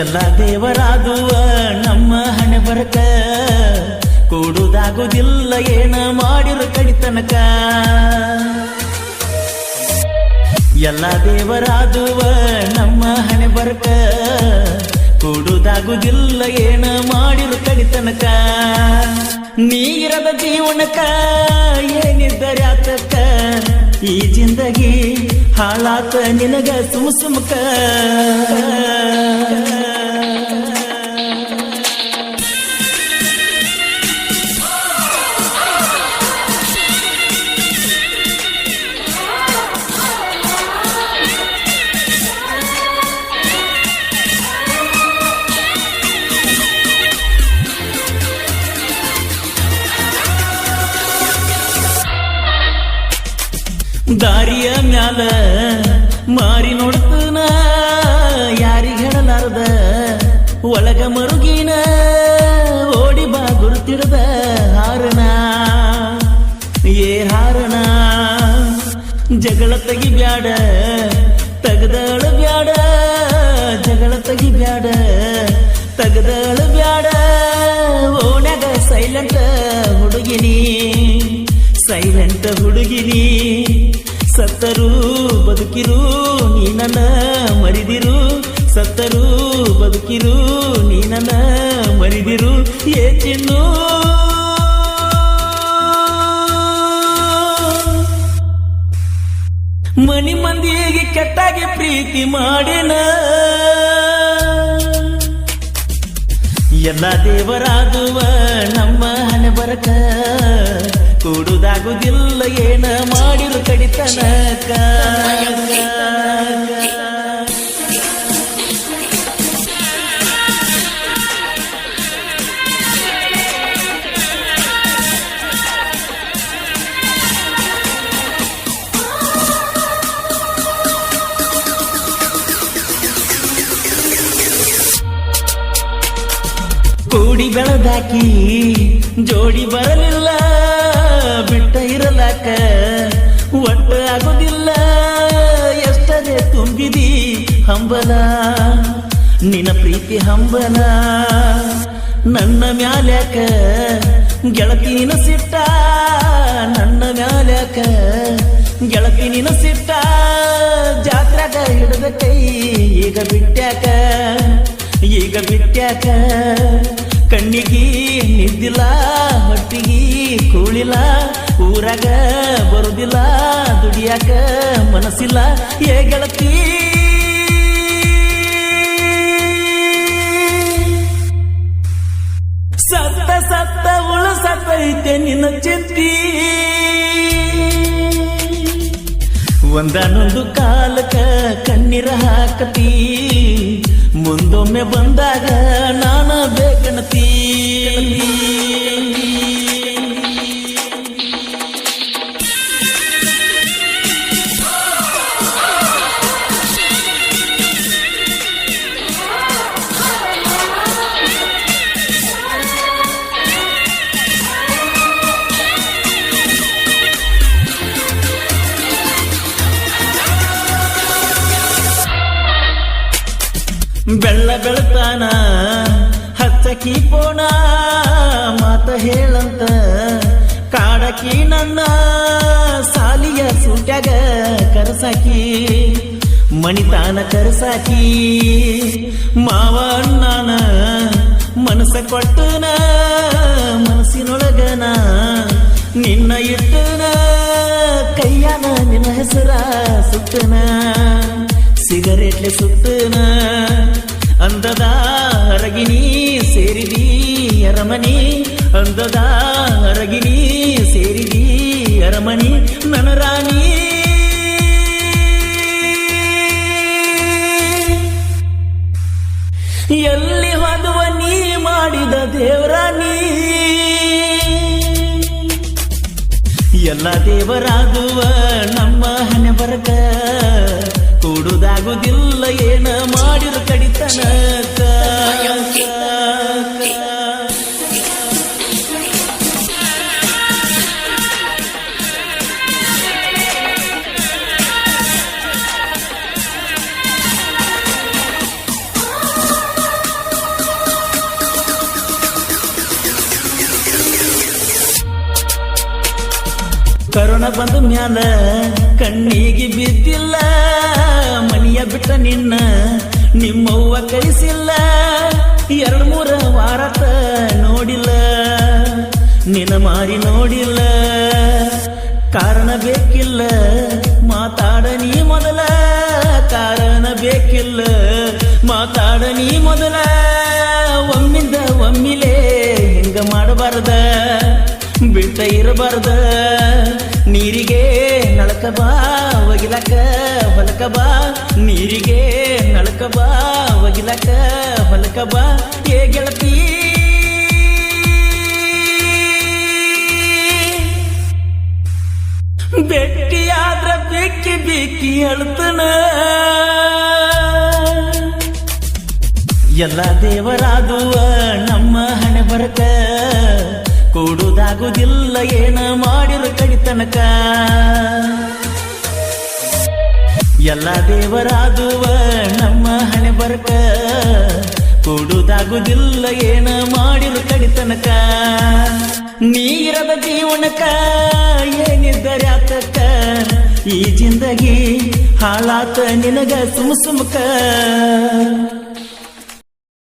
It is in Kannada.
ಎಲ್ಲ ದೇವರಾದುವ ನಮ್ಮ ಹಣೆ ಬರಕ ಕೂಡುದಾಗುದಿಲ್ಲ ಏನ ಮಾಡಿರು ಕಡಿತನಕ. ಎಲ್ಲ ದೇವರಾದುವ ನಮ್ಮ ಹಣೆ ಬರಕ ಕೂಡುದಾಗುದಿಲ್ಲ ಏನ ಮಾಡಿರು ಕಡಿತನಕ. ನೀರದ ಜೀವನಕ ಏನಿದ್ದರೆ ಆತಕ್ಕ ಈ ಜಿಂದಗಿ ಹಾಳಾತ ನಿನಗ ಸುಮ್ ಸುಮ್ಕ. ದಾರಿಯ ಮ್ಯಾಲ ಮಾರಿ ನೋಡ್ತನ ಯಾರಿಗ ಹೇಳಲಾರ್ದ ಒಳಗ ಮರುಗಿನ ಓಡಿ ಬಾ ಗುರುತಿಡ್ದ ಹಾರಣ ಏ ಹಾರಣ. ಜಗಳ ತೆಗಿ ಬ್ಯಾಡ ತಗದಳ ಬ್ಯಾಡ, ಜಗಳ ತೆಗಿ ಬ್ಯಾಡ ತಗದಳ ಬ್ಯಾಡ. ಓಣ್ಯಾಗ ಸೈಲೆಂಟ್ ಹುಡುಗಿನಿ, ಸೈಲೆಂಟ್ ಹುಡುಗಿನಿ. ಸತ್ತರೂ ಬದುಕಿರು ನೀ ನನ್ನ ಮರಿದಿರು, ಸತ್ತರೂ ಬದುಕಿರು ನೀ ನನ್ನ ಮರಿದಿರು. ಏ ಚಿನ್ನು ಮನಿ ಮಂದಿಗೆ ಕೆಟ್ಟಾಗೆ ಪ್ರೀತಿ ಮಾಡೇನ. ಎಲ್ಲ ದೇವರಾದುವ ನಮ್ಮ ಹಣೆ ಬರಕ ಕೂಡುದಾಗುದಿಲ್ಲ ಏನ ಮಾಡಿರು ಕಡಿತನಕ. ಕೂಡಿ ಬೆಳೆದಾಕಿ ಜೋಡಿ ಬರಲಿಲ್ಲ, ಬಿಟ್ಟ ಇರಲಾಕ ಒಟ್ಟ ಆಗೋದಿಲ್ಲ. ಎಷ್ಟದೇ ತುಂಬಿದಿ ಹಂಬಲ ನಿನ್ನ ಪ್ರೀತಿ ಹಂಬಲ. ನನ್ನ ಮ್ಯಾಲ್ಯಾಕ ಗೆಳತಿನ ಸಿಟ್ಟ, ನನ್ನ ಮ್ಯಾಲ್ಯಾಕ ಗೆಳತಿನ ಸಿಟ್ಟ. ಜಾತ್ರೆಗ ಹಿಡಿದ ಕೈ ಈಗ ಬಿಟ್ಟ್ಯಾಕ, ಈಗ ಬಿಟ್ಟ್ಯಾಕ. ಕಣ್ಣಿಗಿ ನಿದ್ದಿಲ್ಲ ಹೊಟ್ಟಿಗಿ ಕೂಳಿಲ್ಲ, ಊರಾಗ ಬರುದಿಲ್ಲ ದುಡಿಯಾಕ ಮನಸ್ಸಿಲ್ಲ. ಏ ಗೆಳತಿ ಸತ್ತ ಸತ್ತ ಉಳಸತೈತೆ ನಿನ್ನ ಚಿಂತಿ. ಒಂದಾನೊಂದು ಕಾಲಕ ಕಣ್ಣೀರ ಹಾಕತಿ, ಮುಂದೊಮ್ಮೆ ಬಂದಾಗ ನಾನ ಬೇಕಣತಿ. ಬೆಳ್ಳ ಬೆಳತಾನ ಹಚ್ಚಕಿ ಪೋಣ ಮಾತ ಹೇಳಂತ ಕಾಡಕಿ ನನ್ನ ಸಾಲಿಯ ಸೂಟ್ಯಾಗ ಕರಸಾಕಿ ಮಣಿತಾನ ಕರಸಾಕಿ. ಮಾವ ಅಣ್ಣನ ಮನಸ ಕೊಟ್ಟನ ಮನಸ್ಸಿನೊಳಗನ ನಿನ್ನ ಇಟ್ಟನ, ಕೈಯಾನ ನಿನ್ನ ಹೆಸರ ಸುಟ್ಟನ ಸಿಗರೇಟ್ಲೆ ಸುತ್ತನ. ಅಂದದ ಹರಗಿನಿ ಸೇರಿದಿ ಅರಮನಿ, ಅಂದದ ಹರಗಿನಿ ಸೇರಿದಿ ಅರಮನಿ. ನನ್ನ ರಾಣಿ ಎಲ್ಲಿ ಹೋದುವ ನೀ ಮಾಡಿದ ದೇವರಾಣಿ. ಎಲ್ಲ ದೇವರಾದುವ ನಮ್ಮ ಹಣೆ ಬರಕ ಕೂಡುದಾಗುದಿಲ್ಲ ಏನ ಮಾಡಿರು ಕಡಿತನಕ. ಕರೋನಾ ಬಂದ ಮ್ಯಾಲ ಕಣ್ಣಿಗೆ ಬಿದ್ದಿಲ್ಲ, ಮನಿಯ ಬಿಟ್ಟ ನಿನ್ನ ನಿಮ್ಮವ್ವ ಕಳಿಸಿಲ್ಲ. 2-3 ವಾರತ ನೋಡಿಲ್ಲ, ನಿನ್ನ ಮಾರಿ ನೋಡಿಲ್ಲ. ಕಾರಣ ಬೇಕಿಲ್ಲ ಮಾತಾಡ ನೀ ಮೊದಲ, ಕಾರಣ ಬೇಕಿಲ್ಲ ಮಾತಾಡ ನೀ ಮೊದಲ. ಒಮ್ಮಿಂದ ಒಮ್ಮಿಲೇ ಹಿಂಗ ಮಾಡಬಾರ್ದ, ಬಿಟ್ಟ ಇರಬಾರ್ದ. ನೀರಿಗೆ ನಳಕ ಬಾ ಒಗಿಲಕ ಹೊಲಕ ಬಾ, ನೀರಿಗೆ ನಳಕ ಬಾ ಒಗಿಲಕ ಹೊಲಕ ಬಾ. ಏ ಗೆಳತಿ ಬೆಟ್ಟಿಯಾದ್ರ ಬಿಕ್ಕಿ ಬಿಕ್ಕಿ ಅಳ್ತನ. ಎಲ್ಲ ದೇವರಾದುವ ನಮ್ಮ ಹಣೆ ಬರಕ, ಕೂಡುದಾಗುದಿಲ್ಲ ಏನ ಮಾಡಿರು ಕಡಿತನಕ. ಎಲ್ಲ ದೇವರಾದುವ ನಮ್ಮ ಹಣೆ ಬರಕ, ಕೂಡುದಾಗುದಿಲ್ಲ ಏನ ಮಾಡಿರು ಕಡಿತನಕ. ನೀರದ ಜೀವನಕ ಏನಿದ್ದರೆ ಆತಕ್ಕ, ಈ ಜಿಂದಗಿ ಹಾಳಾತ ನಿನಗ ಸುಮ್ ಸುಮ್ಕ.